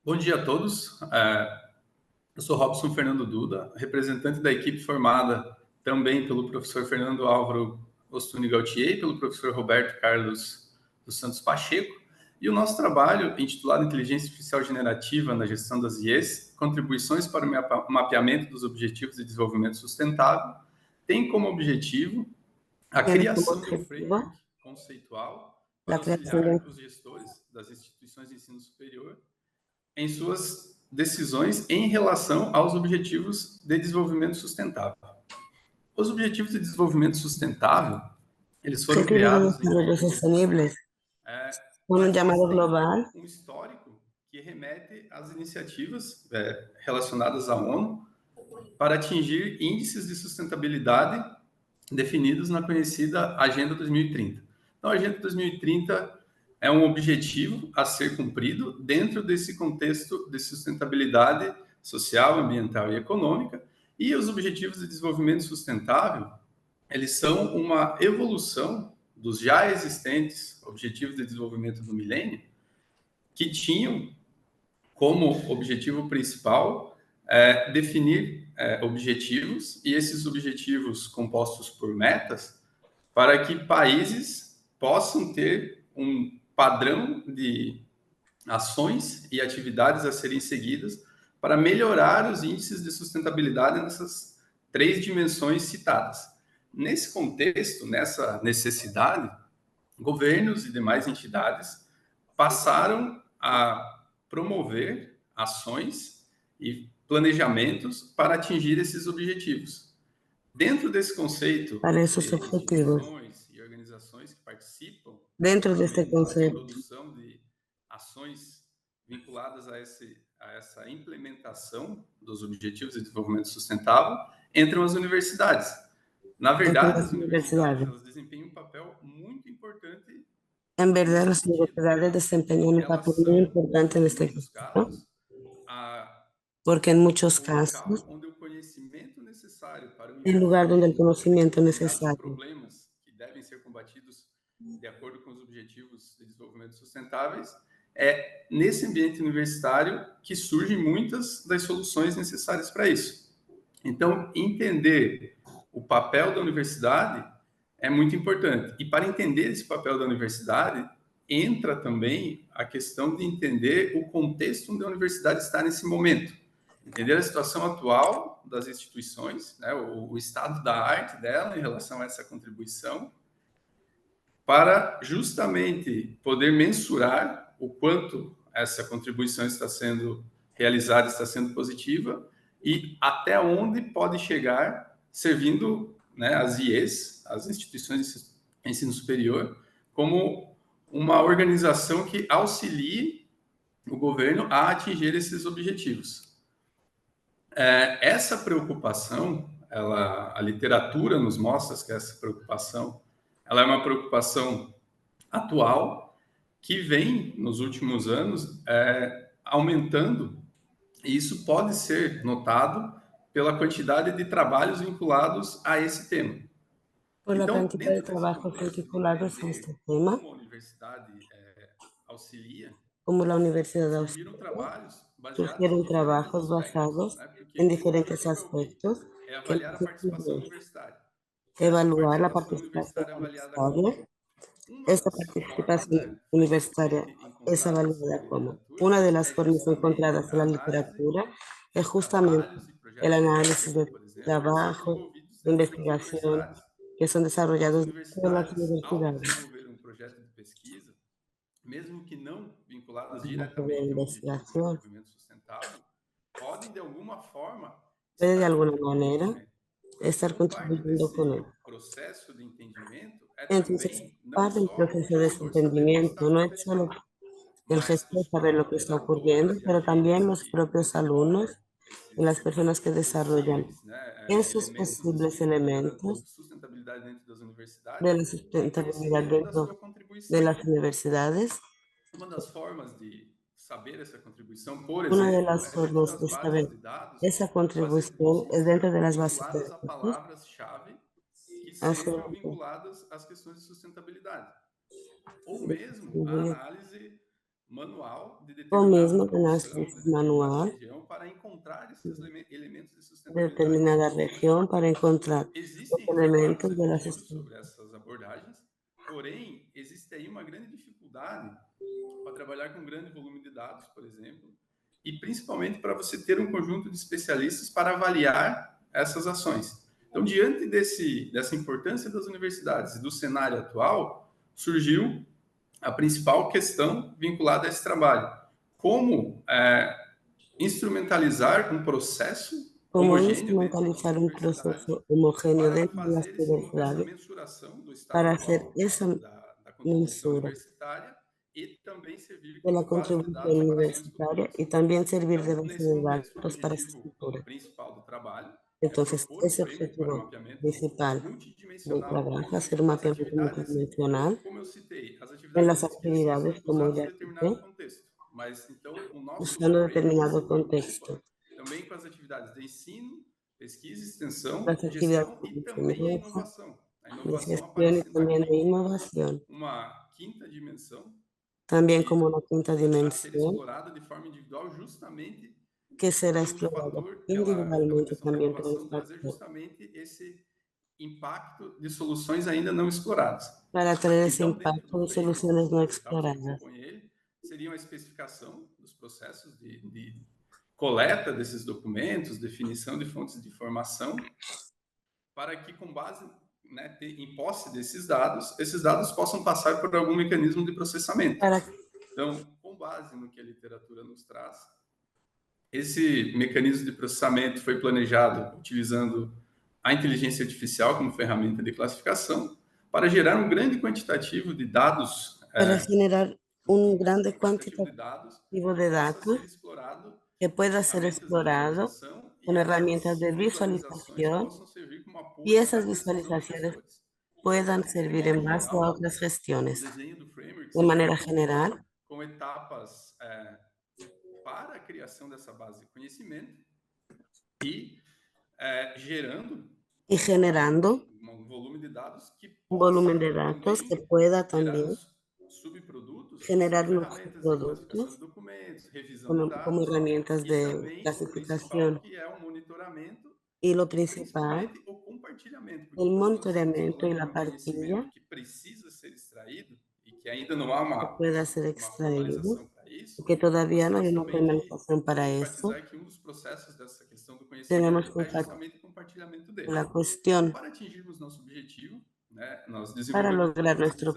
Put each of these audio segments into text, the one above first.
Bom dia a todos. Eu sou Robson Fernando Duda, representante da equipe formada também pelo professor Fernando Álvaro Ostuni Gautier e pelo professor Roberto Carlos dos Santos Pacheco. E o nosso trabalho, intitulado Inteligência Artificial Generativa na Gestão das IEs, Contribuições para o Mapeamento dos Objetivos de Desenvolvimento Sustentável, tem como objetivo a Tiene como criação de um objetivo framework conceitual la para creación auxiliar de os gestores das instituições de ensino superior em suas decisões em relação aos objetivos de desenvolvimento sustentável. Os objetivos de desenvolvimento sustentável, eles foram objetivos de criados em desarrollo 2015 sostenibles, con un mas llamado têm global um histórico que remete às iniciativas relacionadas à ONU para atingir índices de sustentabilidade definidos na conhecida Agenda 2030. Então, a Agenda 2030 é um objetivo a ser cumprido dentro desse contexto de sustentabilidade social, ambiental e econômica, e os Objetivos de Desenvolvimento Sustentável, eles são uma evolução dos já existentes Objetivos de Desenvolvimento do Milênio, que tinham como objetivo principal definir objetivos, e esses objetivos compostos por metas, para que países possam ter um padrão de ações e atividades a serem seguidas para melhorar os índices de sustentabilidade nessas três dimensões citadas. Nesse contexto, nessa necessidade, governos e demais entidades passaram a promover ações e planejamentos para atingir esses objetivos. Dentro desse conceito para esos de objetivos. instituições e organizações que participam Dentro de este na concepto, produção de ações vinculadas a essa implementação dos Objetivos de Desenvolvimento Sustentável, entram as universidades. Na entran verdade, las as universidades universidades. elas desempenham um papel muito importante En verdad, nesse las sentido. universidades desempeñan un papel Elas muy são, importante en em este muitos caso, casos, porque en muchos o casos, local onde o conhecimento necessário para o el lugar donde el enfrentamento de conocimiento determinados necesario problemas que devem ser combatidos de acordo com os objetivos de desenvolvimento sustentáveis, é nesse ambiente universitário que surgem muitas das soluções necessárias para isso. Então, entender o papel da universidade é muito importante. E para entender esse papel da universidade, entra também a questão de entender o contexto onde a universidade está nesse momento. Entender a situação atual das instituições, né, o estado da arte dela em relação a essa contribuição, para justamente poder mensurar o quanto essa contribuição está sendo realizada, está sendo positiva, e até onde pode chegar servindo, né, as IEs, as instituições de ensino superior, como uma organização que auxilie o governo a atingir esses objetivos. Essa preocupação, a literatura nos mostra que essa preocupação, ela é uma preocupação atual que vem nos últimos anos aumentando, e isso pode ser notado pela quantidade de trabalhos vinculados a esse tema. por la Então, cantidad de dentro desse trabajos contexto de vinculados a entender este tema, como a universidade auxilia, como la Universidad de surgiram Australia, trabalhos baseados em surgieron diferentes trabajos aspectos, basados né? Porque en o diferentes objetivo é o quê? aspectos É que el avaliar a participação objetivo es universitária. Essa evaluar la participação participación universitária é avaliada como? universitaria. Uma Esta das formas, participación universitaria frecuentemente es encontradas na evaluada como literatura, una de las é formas justamente encontradas en a la análise literatura, es de justamente trabalhos e el projetos de análisis pesquisa, de por exemplo, que são trabajo, desenvolvidos de dentro das investigación universidades. que son As desarrollados dentro de las universidades, ao universidades. desenvolver um projeto de pesquisa, mesmo que não vinculadas Trabajo de diretamente a um objetivo de investigación desenvolvimento sustentável, podem, de alguma forma, puede de estar alguna contribuindo manera com ele. estar Então, parte contribuyendo con él. desse processo de entendimento é Entonces, também não parte del só o proceso de gestor saber o que está entendimiento no es solo acontecendo, el mas gestor os saber lo que está ocurriendo, colaboradores e pero también agentes los que propios alumnos compõem y las esses personas que desarrollan possíveis, né, esos elementos de posibles elementos sustentabilidade dentro das de universidades, la têm sustentabilidad conhecimento da sua dentro de contribuição. las universidades. Uma das formas de saber essa contribuição, por Una de exemplo, las é dentro formas das de bases saber de dados, esa fazer contribución es buscas dentro de las bases de vinculadas a datos, palavras-chave que hacer sejam vinculadas às questões de sustentabilidade. Ou mesmo a distribuir análise manual de o determinada mesmo produção, de análisis determinada manual região, para encontrar esses elementos de de sustentabilidade. determinada región para encontrar los Existem relatos elementos de la efetivos sustentabilidad. sobre essas abordagens, porém, existe aí uma grande dificuldade para trabalhar com grande volume de dados, por exemplo, e principalmente para você ter um conjunto de especialistas para avaliar essas ações. Então, diante dessa importância das universidades e do cenário atual, surgiu a principal questão vinculada a esse trabalho. Como instrumentalizar um processo Cómo homogêneo dentro de uma instrumentalizar un universidade proceso homogéneo para dentro de las fazer essa universidades mensuração do estado para hacer atual esa da contribuição mensura universitária e também servir de la como base de contribución dados para ações universitaria futuras. y también servir de Então, base nesse de contexto, o datos para esa objetivo estructura. principal do trabalho é Entonces, propor um ese framework para objetivo mapeamento principal del multidimensional trabajo, hacer un das mapeamiento atividades, multidimensional como eu citei, as en atividades de las pesquisa são actividades, como usadas em ya determinado cité, contexto, mas então o nosso usando framework determinado se contexto. preocupa também com as atividades de ensino, pesquisa, extensão, Las actividades gestão de e também a enseñanza, inovação. A de inovação gestión y aparecendo también de aqui como innovación. uma quinta dimensão También que como una quinta a ser dimensión explorada de forma individual, justamente que será pelo explorada fator, pela individualmente questão da también por el inovação, trazer factor, justamente esse impacto de soluções ainda não exploradas. para traer ese Então, dentro do impacto de framework, soluciones no as etapas que exploradas. compõem ele seriam a especificação dos processos de coleta desses documentos, definição de fontes de informação, para que, com base, né, em posse desses dados, esses dados possam passar por algum mecanismo de processamento. Para Então, com base no que a literatura nos traz, esse mecanismo de processamento foi planejado utilizando a inteligência artificial como ferramenta de classificação para gerar um grande quantitativo de dados, para generar un grande quantitativo de quantitativo dados que de possa datos ser explorado que com pueda ser ferramentas de explorado visualização con e herramientas aquelas de visualizações visualización possam servir como y apoio esas para a decisão dos visualizaciones gestores. puedan De servir modo en base a geral, otras o gestiones. desenho do framework De se manera preocupa general, com etapas para a criação dessa base de conhecimento e gerando y generando um volume de dados que un volumen possa de datos que também pueda gerar también subprodutos, que são generar unos ferramentas de classificação de productos documentos, revisão de como dados, herramientas e de também o principal, clasificación. que é o monitoramento Y lo e principal, principalmente o compartilhamento, porque el quando nós estamos monitoreamiento y falando de la um conhecimento partilla que precisa ser extraído e que ainda não há que pueda ser uma extraído, formalização para isso, que nós todavía no hay temos una também formalización para que eso, enfatizar que um dos processos dessa questão do tenemos conhecimento que é enfatizar justamente o compartilhamento dele. la Então, cuestión para atingirmos nosso objetivo, né, nós para desenvolvemos essa lograr nuestro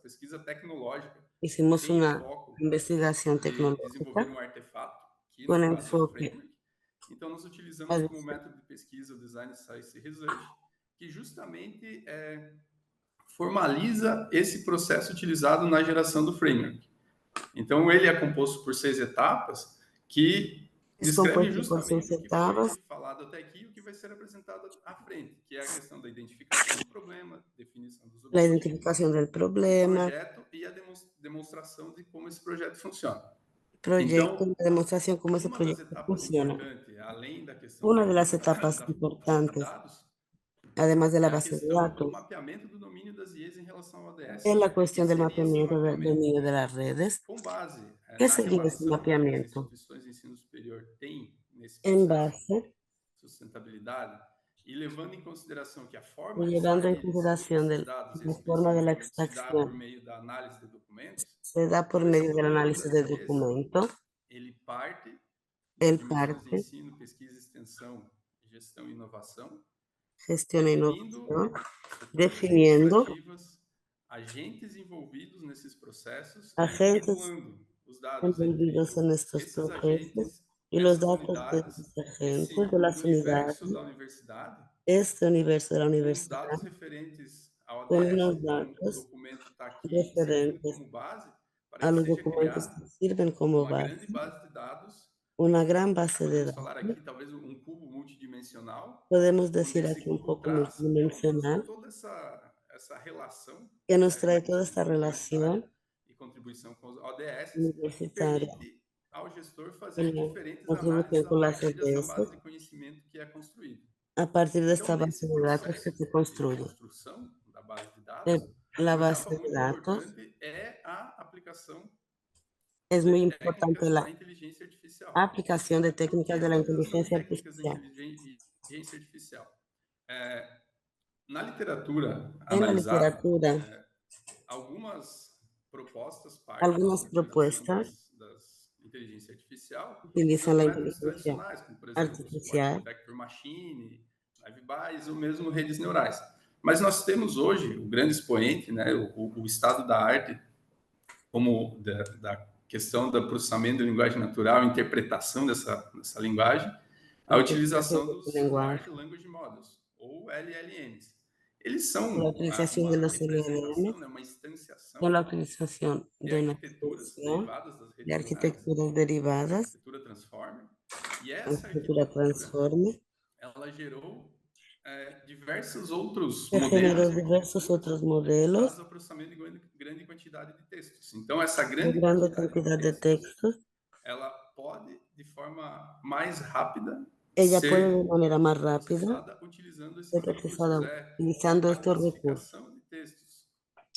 pesquisa tecnológica, objetivo. que Hicimos tem una enfoque investigación de desenvolver tecnológica um artefato, que no con caso é o enfoque framework. Então, nós utilizamos a como método de pesquisa o Design Science Research, que justamente formaliza esse processo utilizado na geração do framework. Então, ele é composto por 6 etapas que es descrevem compuesto por justamente 6 o que foi etapas. falado até aqui e o que vai ser apresentado à frente, que é a questão da identificação do problema, definição dos La objetivos, identificación del o problema, projeto e a demonstração de como esse projeto funciona. proyecto, Então, la demostración cómo ese uma das proyecto etapas funciona. importantes, além da questão Una de las etapas da base de importantes, dados, además de é la a base de questão do datos, mapeamento do domínio das IEs em relação ao ODS. es la O que cuestión del seria esse mapeamiento del mapeamento? dominio de las redes. Com base ¿Qué na sería ese relação que as mapeamiento? instituições de ensino superior têm nesse En processo base de sustentabilidade e levando em consideração que a y forma de llevando en extrair consideración esses dados la forma de la específicos se dá por extracción, meio da análise de documentos, se da por então esse medio del domínio análisis das de IEs, documento, ele parte das el dimensões de parte, ensino, pesquisa, extensão, gestão e inovação, gestión e definindo innovación, estruturas definiendo administrativas, agentes envolvidos nesses processos e agentes vinculando os dados entre envolvidos en estos esses procesos agentes, y los essas datos de unidades, estos agentes, esse de las unidades, universo da universidade, este universo de la com os universidad, dados referentes ao con ODS. unos Então, o datos documento está aqui servindo referentes como base para a que los seja documentos criado que sirven como uma grande base, base de dados. una gran base de Podemos falar datos. aqui, talvez, um cubo multidimensional, Podemos onde decir esse aquí un cubo poco traz multidimensional, toda essa relação, que nos né, trae da toda esta pesquisa universitária relación e contribuição com os ODS, que universitaria permite ao gestor en fazer la diferentes análises contribución a con las partir dessa base ETS de conhecimento que é construída. a partir de Então, esta base nesse de datos que processo se de construye. construção da base de dados, Eh, La uma etapa base de muito datos importante é a aplicação Es muy importante técnicas la da inteligência artificial. aplicación de O que técnicas de la essas são inteligencia técnicas da artificial. inteligência artificial? É, na literatura En la analisada, literatura, algumas propostas partem da algunas utilização propuestas das inteligência artificial utilizan usando la métodos inteligencia tradicionais, como, por exemplo, suporte artificial, vector machine, live-bayes ou mesmo redes neurais. Mas nós temos hoje o grande expoente, né, o estado da arte, como da questão do processamento de linguagem natural, interpretação dessa linguagem, a interpretación utilização de tu dos Large lenguaje, Language Models, ou LLMs. Eles la são utilización de uma los representação, LLMs, né, uma con instanciação la utilización de de una arquiteturas extensión derivadas das de redes neurais, arquitecturas derivadas, arquitetura Transformer, e essa arquitectura arquitetura transforme, ela gerou diversos outros que modelos generó e diversos arquiteturas otros modelos usados ao processamento de grande quantidade de textos. Então, essa de grande grande quantidade de cantidad de textos, textos. ela pode, de forma mais rápida, Ella puede de ser manera más rápida processada utilizando ser esses recursos. procesada É utilizando a estos recursos. classificação de textos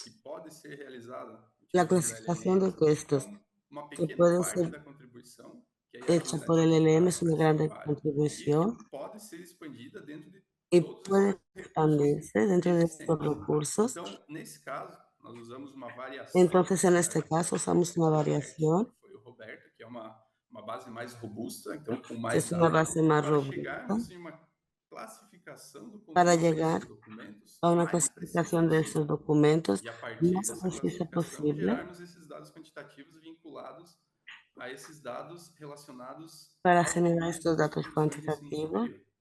que pode ser realizada La utilizando clasificación de LLMs é textos uma que pequena pueden parte ser da contribuição que a IA hechas por genética LLM traz es para una esse gran trabalho e contribución pode ser expandida dentro de y todos esses puede recursos expandirse dentro de estos existentes. recursos. Então, nesse caso, nós usamos uma variação Entonces, en este caso, usamos una que variación, foi o Roberto, que é uma base mais robusta, então com que mais es una dados, base más para robusta, chegarmos em uma classificação do para conteúdo llegar desses documentos a una mais precisa clasificación de estos possível. documentos E a partir más dessa precisa classificação, posible gerarmos esses dados quantitativos vinculados a esses dados relacionados para ao generar ambiente estos das datos instituições de ensino cuantitativos. superior.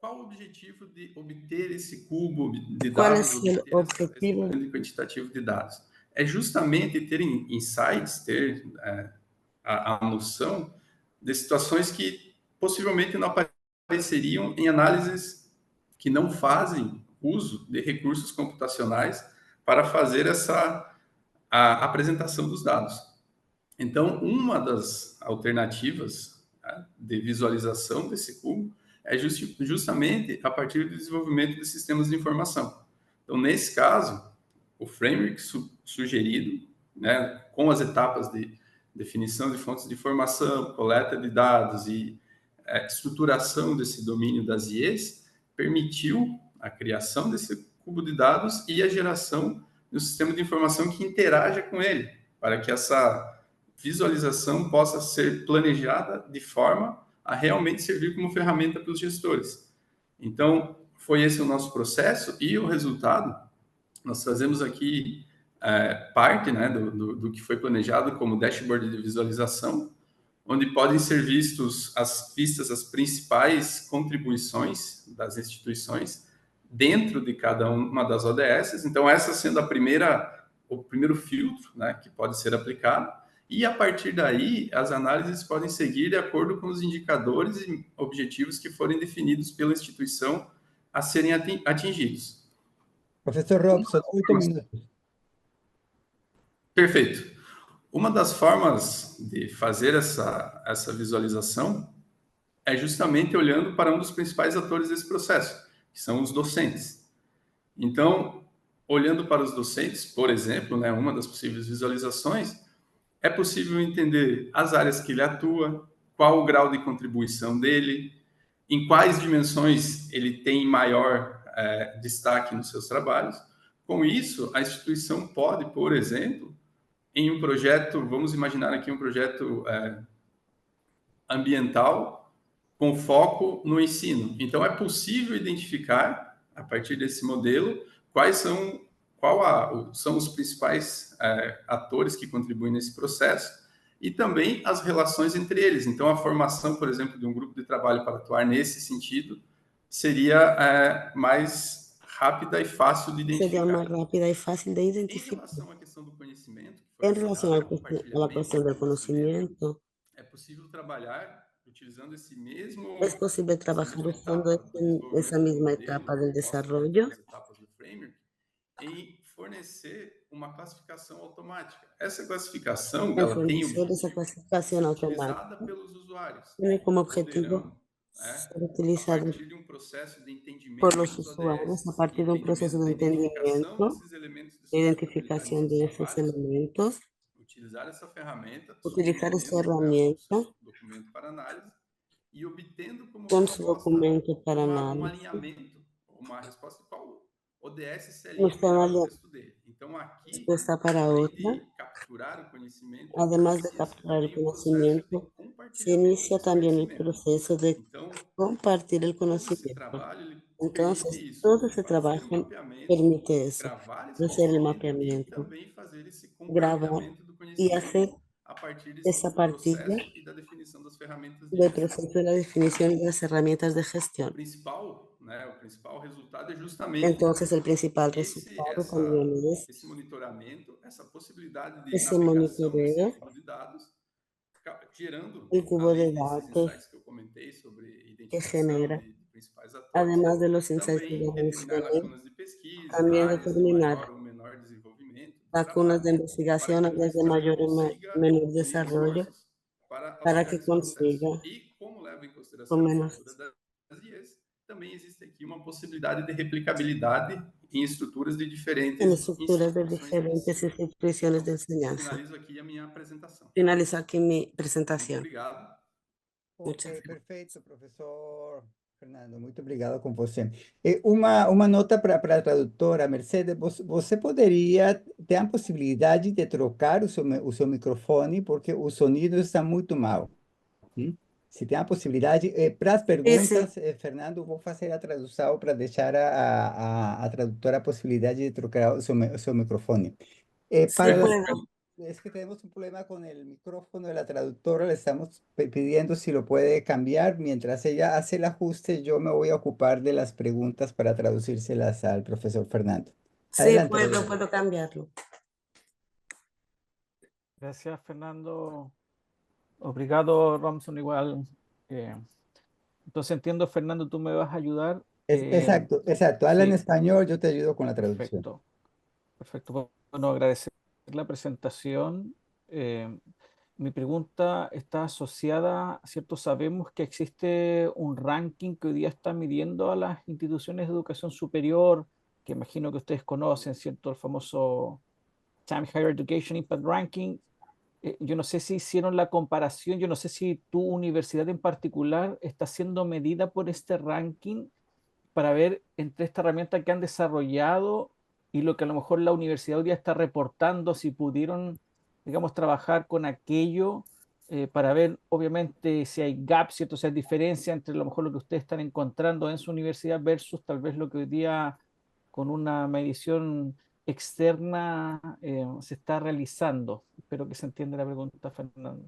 Qual o objetivo de obter esse cubo de ¿Cuál dados, es el obter esse objetivo? grande quantitativo de dados? É justamente ter insights, ter a noção de situações que possivelmente não apareceriam em análises que não fazem uso de recursos computacionais para fazer a apresentação dos dados. Então, uma das alternativas, né, de visualização desse cubo é justamente a partir do desenvolvimento de sistemas de informação. Então, nesse caso, o framework sugerido, né, com as etapas de definição de fontes de informação, coleta de dados e estruturação desse domínio das IEs, permitiu a criação desse cubo de dados e a geração de um sistema de informação que interaja com ele, para que essa visualização possa ser planejada de forma a realmente servir como ferramenta para os gestores. Então, foi esse o nosso processo e o resultado, nós trazemos aqui parte, né, do que foi planejado como dashboard de visualização, onde podem ser vistas as principais contribuições das instituições dentro de cada uma das ODS. Então, essa sendo o primeiro filtro, né, que pode ser aplicado. E, a partir daí, as análises podem seguir de acordo com os indicadores e objetivos que forem definidos pela instituição a serem atingidos. Professor Robson, 8 minutos. Perfeito. Uma das formas de fazer essa visualização é justamente olhando para um dos principais atores desse processo, que são os docentes. Então, olhando para os docentes, por exemplo, né, uma das possíveis visualizações, é possível entender as áreas que ele atua, qual o grau de contribuição dele, em quais dimensões ele tem maior destaque nos seus trabalhos. Com isso, a instituição pode, por exemplo, em um projeto, vamos imaginar aqui um projeto ambiental com foco no ensino. Então, é possível identificar, a partir desse modelo, quais são os principais atores que contribuem nesse processo e também as relações entre eles. Então, a formação, por exemplo, de um grupo de trabalho para atuar nesse sentido seria mais rápida e fácil de Sería más identificar. rápida y fácil de Em identificar. relação à questão do conhecimento, que foi En relación abordada, a la cuestión del conocimiento, é possível trabalhar utilizando esse mesmo es posible essa trabajar mesma usando etapa de esa desenvolvimento do misma modelo, etapa del proposta dentro desarrollo das etapas do framework, em fornecer uma classificação automática. Essa classificação, en ela tem o fornecer esa objetivo de clasificación ser automática. utilizada pelos usuários, Tiene como que objetivo poderão, ser a utilizado partir de um processo de por entendimento los dos usuarios a ODS e partir de un proceso entendimento de da identificação entendimiento desses elementos de e sustentabilidade em identificación seus de esos trabalhos, elementos, utilizar essa ferramenta, utilizar esta submetendo ela o herramienta seu documento para análise e obtendo como con su resposta documento para um análisis. alinhamento, uma resposta qual ODS se alinha Nuestra melhor ao análisis texto dele. Então, aqui, está para além otra. de capturar o conhecimento, Además de inicia-se capturar el também o processo de conocimiento, se compartilhamento inicia desse también el conhecimento. proceso de Então, compartir el todo esse conocimiento. trabalho ele permite Entonces, isso, todo ese fazer o trabajo mapeamento, permite eso, gravar esse hacer el conhecimento e mapeamiento, também fazer esse grabar compartilhamento do y conhecimento hacer a partir esa do partida processo e da definição das ferramentas de del gestão. proceso de la definición de las herramientas de O gestión. principal, né, o principal resultado é justamente Entonces, el principal resultado también es esse monitoramento, essa possibilidade de ese navegação nesse monitoreo, cubo de dados, gerando, el cubo de além desses datos insights que eu comentei sobre que identificação genera, de principais atores, además de los insights que também ya determinar mencioné, lacunas de pesquisa, también áreas de maior determinar ou menor desenvolvimento do lagunas de trabalho, para investigación, que o áreas de pesquisador mayor y consiga menor unir desarrollo, esforços para para auxiliar que nesse processo. consiga E como leva em con consideração a menos estrutura das IEs, também existe aqui uma possibilidade de replicabilidade em estruturas de en diferentes estructuras de instituições de diferentes ensino. instituciones de Então, enseñanza. finalizo aqui a minha apresentação. Finalizo aquí mi Muito presentación. obrigado. Ok, Muchas gracias. perfeito, professor Fernando. Muito obrigado com você. Uma nota para a tradutora, Mercedes, você poderia ter a possibilidade de trocar o seu microfone, porque o sonido está muito mal. Se tem a possibilidade, para as Sí, sí, perguntas, Fernando, vou fazer a tradução para deixar a tradutora a possibilidade de trocar o seu microfone. sí Para las puedo. Es que tenemos un problema con el micrófono de la traductora, le estamos pidiendo si lo puede cambiar. Mientras ella hace el ajuste, yo me voy a ocupar de las preguntas para traducírselas al profesor Fernando. Sí Adelante, puedo, Rodrigo. puedo cambiarlo. Gracias, Fernando. Obrigado, Robson, igual. Eh, entonces entiendo, Fernando, tú me vas a ayudar. Exacto, exacto. Habla en Sí, español, yo te ayudo con la traducción. perfecto. Perfecto. Bueno, agradecer la presentación. Mi pregunta está asociada, ¿cierto? Sabemos que existe un ranking que hoy día está midiendo a las instituciones de educación superior, que imagino que ustedes conocen, ¿cierto? El famoso Time Higher Education Impact Ranking. Yo no sé si hicieron la comparación, yo no sé si tu universidad en particular está siendo medida por este ranking para ver entre esta herramienta que han desarrollado y lo que a lo mejor la universidad hoy día está reportando, si pudieron, digamos, trabajar con aquello para ver, obviamente, si hay gaps, ¿cierto? Si hay diferencia entre a lo mejor lo que ustedes están encontrando en su universidad versus tal vez lo que hoy día con una medición externa se está realizando. Espero que se entienda la pregunta, Fernando.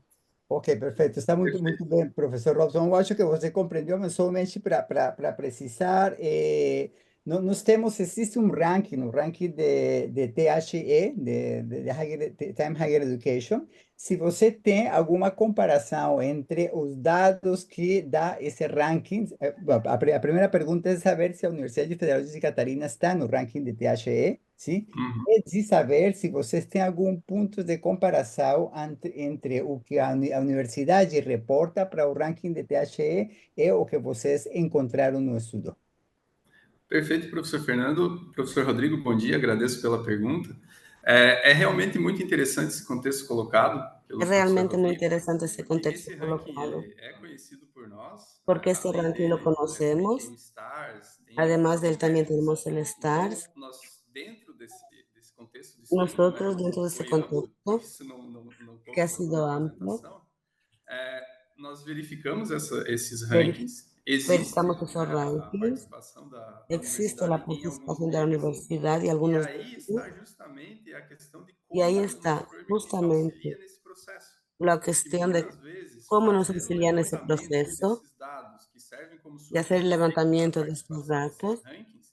Ok, perfeito. Está muito bem, professor Robson. Eu acho que você compreendeu, mas somente para precisar, nós temos, existe um ranking de THE, Time Higher Education. Se você tem alguma comparação entre os dados que dá esse ranking, bom, a primeira pergunta é saber se a Universidade Federal de Santa Catarina está no ranking de THE, sim? É de saber se vocês têm algum ponto de comparação entre o que a universidade reporta para o ranking de THE e o que vocês encontraram no estudo. Perfeito, professor Fernando. Professor Rodrigo, bom dia, agradeço pela pergunta. É realmente muito interessante esse contexto colocado Es pelo professor realmente muy Rodrigo, interesante esse porque contexto esse ranking colocado, ele é conhecido por nós, porque este além ranking lo dele, também tem conocemos. o STARS, tem Además algumas de él, también métricas. tenemos el Então, STARS. nós, dentro desse contexto de estudo, né, Nosotros, dentro de que este foi amplo, por contexto, isso não que coube ha toda a minha sido amplio, apresentação, nós verificamos esses veri- rankings. Existe, verificamos esos né, a rankings. participação da Existe la universidade em alguns participación de la deles, universidad y e algunos de aí ellos. está justamente a questão de Y ahí como o está nosso framework auxilia justamente nesse processo. la Porque cuestión de muitas vezes, cómo nos fazer o auxilia en ese levantamento proceso desses dados que servem como de hacer el subsídio para a levantamiento de estos participação desses datos, rankings,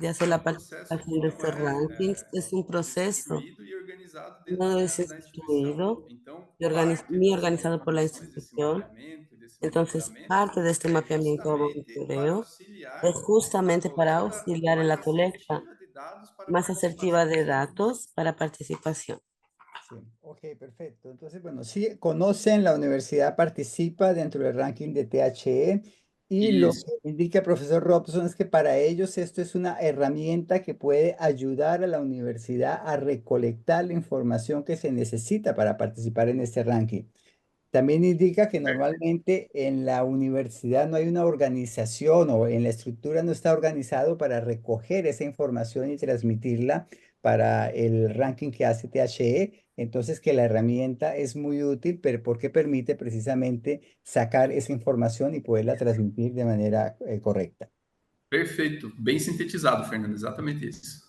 de hacer é la um processo que participación de não estos rankings. Es un proceso instituído e organizado dentro no es da instituição. instituido Então, y parte ni dessas organizado por la informações, desse institución. mapeamento, desse Entonces, monitoramento, parte de este é mapeamiento o justamente para monitoreo es auxiliar na justamente para coleta auxiliar en mais la colecta assertiva de dados para a más asertiva participação. de datos para participación. Sí, ok, perfecto. Entonces, bueno, sí, conocen, la universidad participa dentro del ranking de THE. Y lo Isso. que indica el profesor Robson es que para ellos esto es una herramienta que puede ayudar a la universidad a recolectar la información que se necesita para participar en este ranking. También indica que normalmente en la universidad no hay una organización o en la estructura no está organizado para recoger esa información y transmitirla para el ranking que hace THE. Entonces que la herramienta es muy útil, pero porque permite precisamente sacar esa información y poderla transmitir de manera correcta. Perfeito. Bem sintetizado, Fernando. Exatamente isso.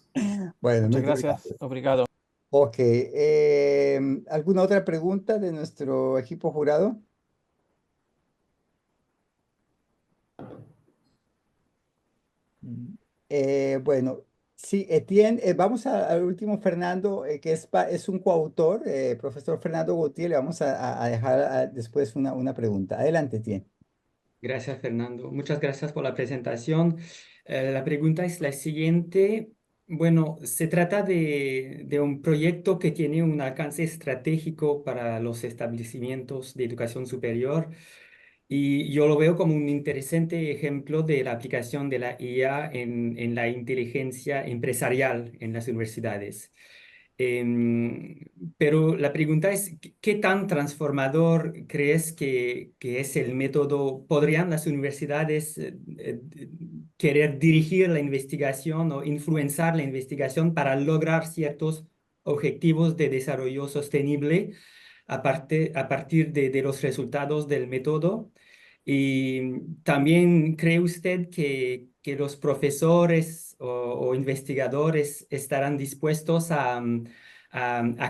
Bueno, Muchas muchas gracias, gracias. obrigado. Ok, ¿alguna otra pregunta de nuestro equipo jurado? Bueno, sí, Etienne, vamos al último Fernando, que es un coautor, profesor Fernando Gautier, le vamos a dejar después una pregunta. Adelante, Etienne. Gracias, Fernando. Muchas gracias por la presentación. La pregunta es la siguiente. Bueno, se trata de un proyecto que tiene un alcance estratégico para los establecimientos de educación superior y yo lo veo como un interesante ejemplo de la aplicación de la IA en la inteligencia empresarial en las universidades. Em, pero la pregunta es, ¿qué tan transformador crees que es el método? ¿Podrían las universidades querer dirigir la investigación o influenciar la investigación para lograr ciertos objetivos de desarrollo sostenible a partir de los resultados del método? Y también, ¿cree usted que los profesores o investigadores estarán dispuestos a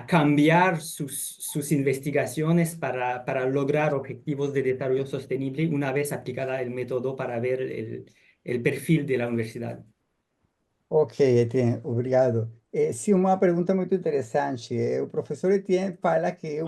cambiar sus investigaciones para lograr objetivos de desarrollo sostenible una vez aplicada el método para ver el perfil de la universidad? Ok, Etienne, obrigado. Sim, uma pergunta muito interessante. O professor Etienne fala que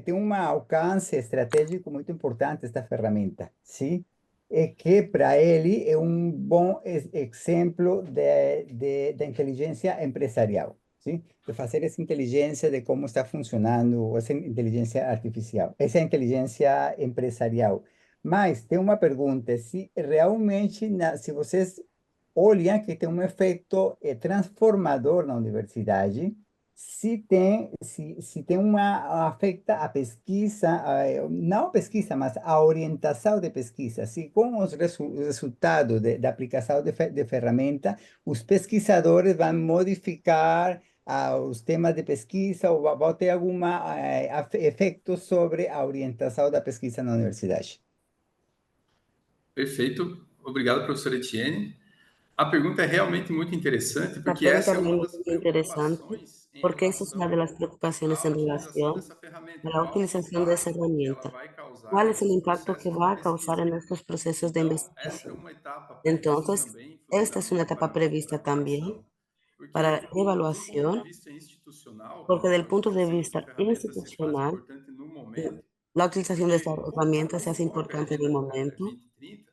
tem um alcance estratégico muito importante esta ferramenta, sim? E que para ele é um bom exemplo da inteligência empresarial, sim? De fazer essa inteligência de como está funcionando essa inteligência artificial, essa inteligência empresarial. Mas tem uma pergunta, se realmente, se vocês olha que tem um efeito transformador na universidade, se tem uma afeta a pesquisa, não a pesquisa, mas a orientação de pesquisa, se com os resultados da aplicação de ferramenta, os pesquisadores vão modificar os temas de pesquisa ou vão ter algum efeito sobre a orientação da pesquisa na universidade. Perfeito. Obrigado, professor Etienne. A pergunta é realmente muito interessante, La porque pregunta essa é es uma muy das interesante preocupações em porque esa es una de relação las preocupaciones à en utilização relación dessa ferramenta. a la Qual o utilización de esa impacto que ela herramienta. vai causar ¿Cuál es el nesses impacto que processos de va a causar pesquisa? en estos procesos de Então, essa é investigación? uma etapa prevista Entonces, também, esta es una futuramente, etapa para prevista también avaliação, para porque, do ponto de evaluación, vista institucional, porque del a punto de utilização dessa vista ferramenta se faz institucional, importante no momento, la utilización de esta porque herramienta se hace conforme a importante en el Agenda momento. 2030,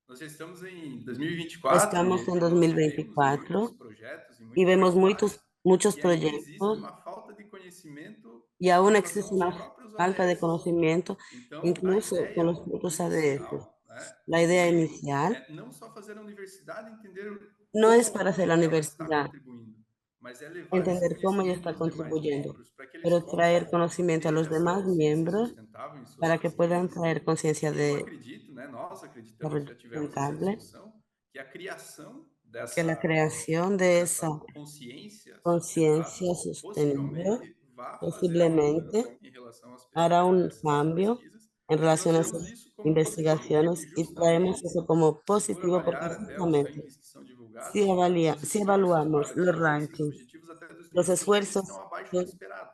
nós já estamos em 2024 Estamos en e nós vemos 2024 muitos projetos e y muitos vemos trabalhos muchos que ainda existe proyectos uma falta de conhecimento y em aún relação existe aos una próprios falta de ODS. conocimiento, Então, a incluso con ideia los propios ADS. inicial, né, La idea é, inicial não só fazer a universidade entender no es como para hacer la ela está universidad, contribuindo, mas é levar esse entender cómo ella conhecimento está aos demais contribuyendo, membros para que eles pero possam traer conocimiento a ter los essa demás consciência miembros sustentável em suas para que puedan pesquisas. traer conciencia E eu de acredito, né, nós acreditamos, desarrollo já tivemos essa sustentable, discussão, que a criação que la dessa, creación de dessa esa consciência sustentável conciencia sostenible possivelmente vá fazer uma mudança posiblemente em relação às hará pesquisas, a un essas cambio pesquisas, en e nós relación a vemos esas isso como positivo, porque investigaciones y traemos justamente, eso como se for positivo porque avaliar até os justamente rankings que são divulgados, si, os si esforços evaluamos para los atingir esses rankings, objetivos até los 2030 estão esfuerzos abaixo do que esperado.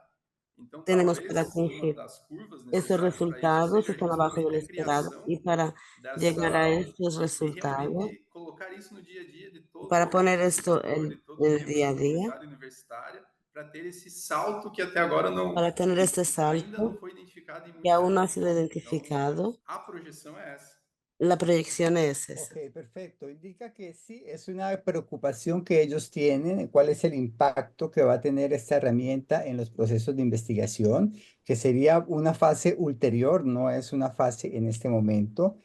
Então, tenemos para talvez uma atingir das curvas esos necessárias para isso resultados seja están abajo justamente del a esperado y criação para llegar a dessa estos e resultados, realmente colocar isso no dia a dia de para todo poner esto pesquisador, de todo el membro día da a día, comunidade universitária, para ter esse salto que até agora não, para tener este ainda não salto foi identificado em que muitas aún no ha áreas. sido Então, identificado. a projeção é essa. La proyección es esa. Ok, perfecto. Indica que sí, es una preocupación que ellos tienen, cuál es el impacto que va a tener esta herramienta en los procesos de investigación, que sería una fase ulterior, no es una fase en este momento.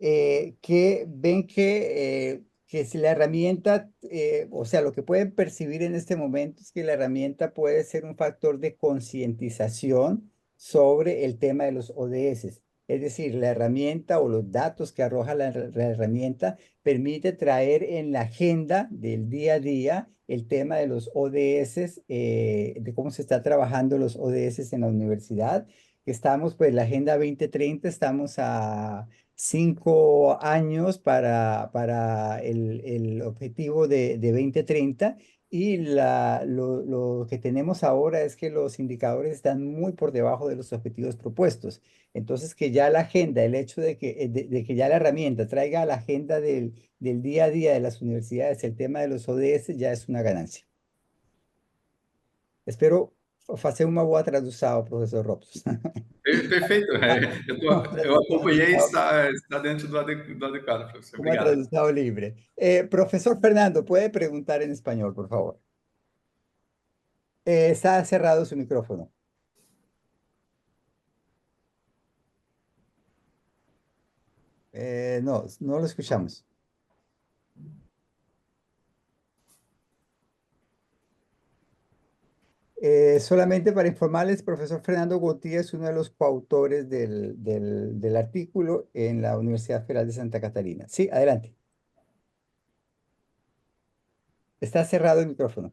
que ven que si la herramienta, o sea, lo que pueden percibir en este momento es que la herramienta puede ser un factor de concientización sobre el tema de los ODS. Es decir, la herramienta o los datos que arroja la herramienta permite traer en la agenda del día a día el tema de los ODS, de cómo se está trabajando los ODS en la universidad. Estamos, pues, la Agenda 2030, estamos a 5 años para el objetivo de 2030 y lo que tenemos ahora es que los indicadores están muy por debajo de los objetivos propuestos. Entonces, que ya la agenda, el hecho de que ya la herramienta traiga a la agenda del día a día de las universidades el tema de los ODS ya es una ganancia. Espero fazer uma boa tradução, professor Robson. Perfeito. Eu acompanhei e está dentro do adequado, professor. Uma Obrigado. tradução livre. Profesor Fernando, ¿puede preguntar en español, por favor? Está cerrado su micrófono. No, no lo escuchamos. Solamente para informarles, profesor Fernando Gautier es uno de los coautores del artículo en la Universidad Federal de Santa Catarina. Sí, adelante. Está cerrado el micrófono.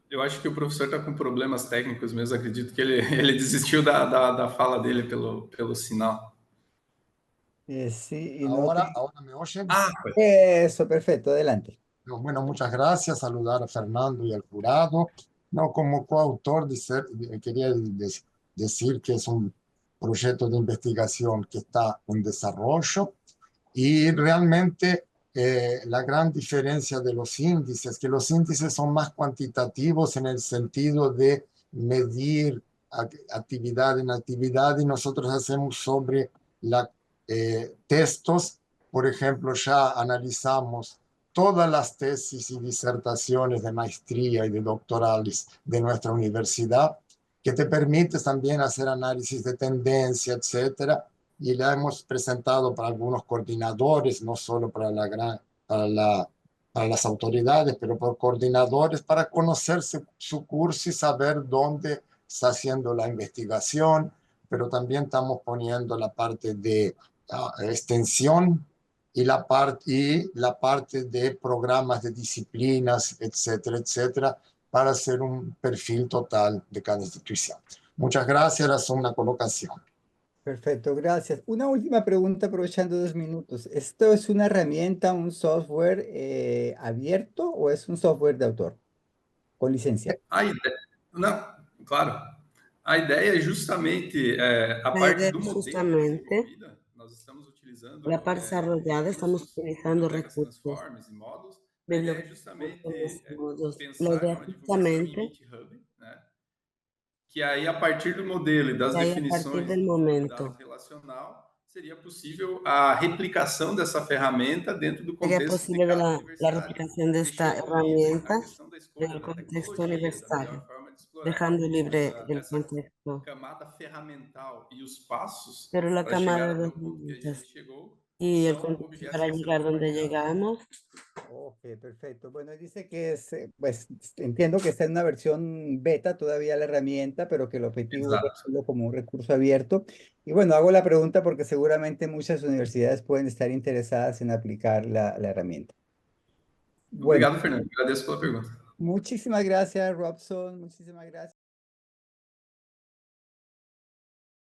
Eu acho que o professor está com problemas técnicos mesmo. Acredito que ele desistiu da fala dele pelo sinal. Sí, y Ahora me oyen. Pues. Eso, perfecto, adelante. Bueno, muchas gracias. Saludar a Fernando y al jurado. No, como coautor, quería decir que es un proyecto de investigación que está en desarrollo y realmente la gran diferencia de los índices, que los índices son más cuantitativos en el sentido de medir actividad en actividad y nosotros hacemos sobre textos. Por ejemplo, ya analizamos todas las tesis y disertaciones de maestría y de doctorales de nuestra universidad, que te permite también hacer análisis de tendencia, etcétera, y la hemos presentado para algunos coordinadores, no solo para las autoridades, pero por coordinadores, para conocer su curso y saber dónde está haciendo la investigación, pero también estamos poniendo la parte de extensión y la parte de programas de disciplinas, etcétera, etcétera, para hacer un perfil total de cada institución. Muchas gracias, era solo una colocación. Perfecto, gracias. Una última pregunta, aprovechando 2 minutos. ¿Esto es una herramienta, un software abierto o es un software de autor con licencia? Claro. A ideia é justamente a parte do modelo desenvolvida. Nós estamos utilizando la parte desarrollada, estamos utilizando recursos, forms e módulos. A de ideia é justamente modos. pensar La idea numa divulgação em GitHub, né? Que aí, a partir do modelo e das definições do dado relacional, seria possível a replicação dessa ferramenta dentro do contexto de cada universidade. La replicación de esta herramienta en el contexto universitario, dejando libre el contexto. Camada ferramental e os passos Pero la para chegar camada até de o ponto que a herramientas gente chegou y el são contexto objetos para que serão llegar donde compartilhados. llegamos. Ok, perfecto. Bueno, dice que es, pues entiendo que está en una versión beta todavía la herramienta, pero que el objetivo es verlo como un recurso abierto. Y bueno, hago la pregunta porque seguramente muchas universidades pueden estar interesadas en aplicar la herramienta. Obrigado, Fernando. Agradeço pela pergunta. Muchísimas gracias, Robson. Muchísimas gracias.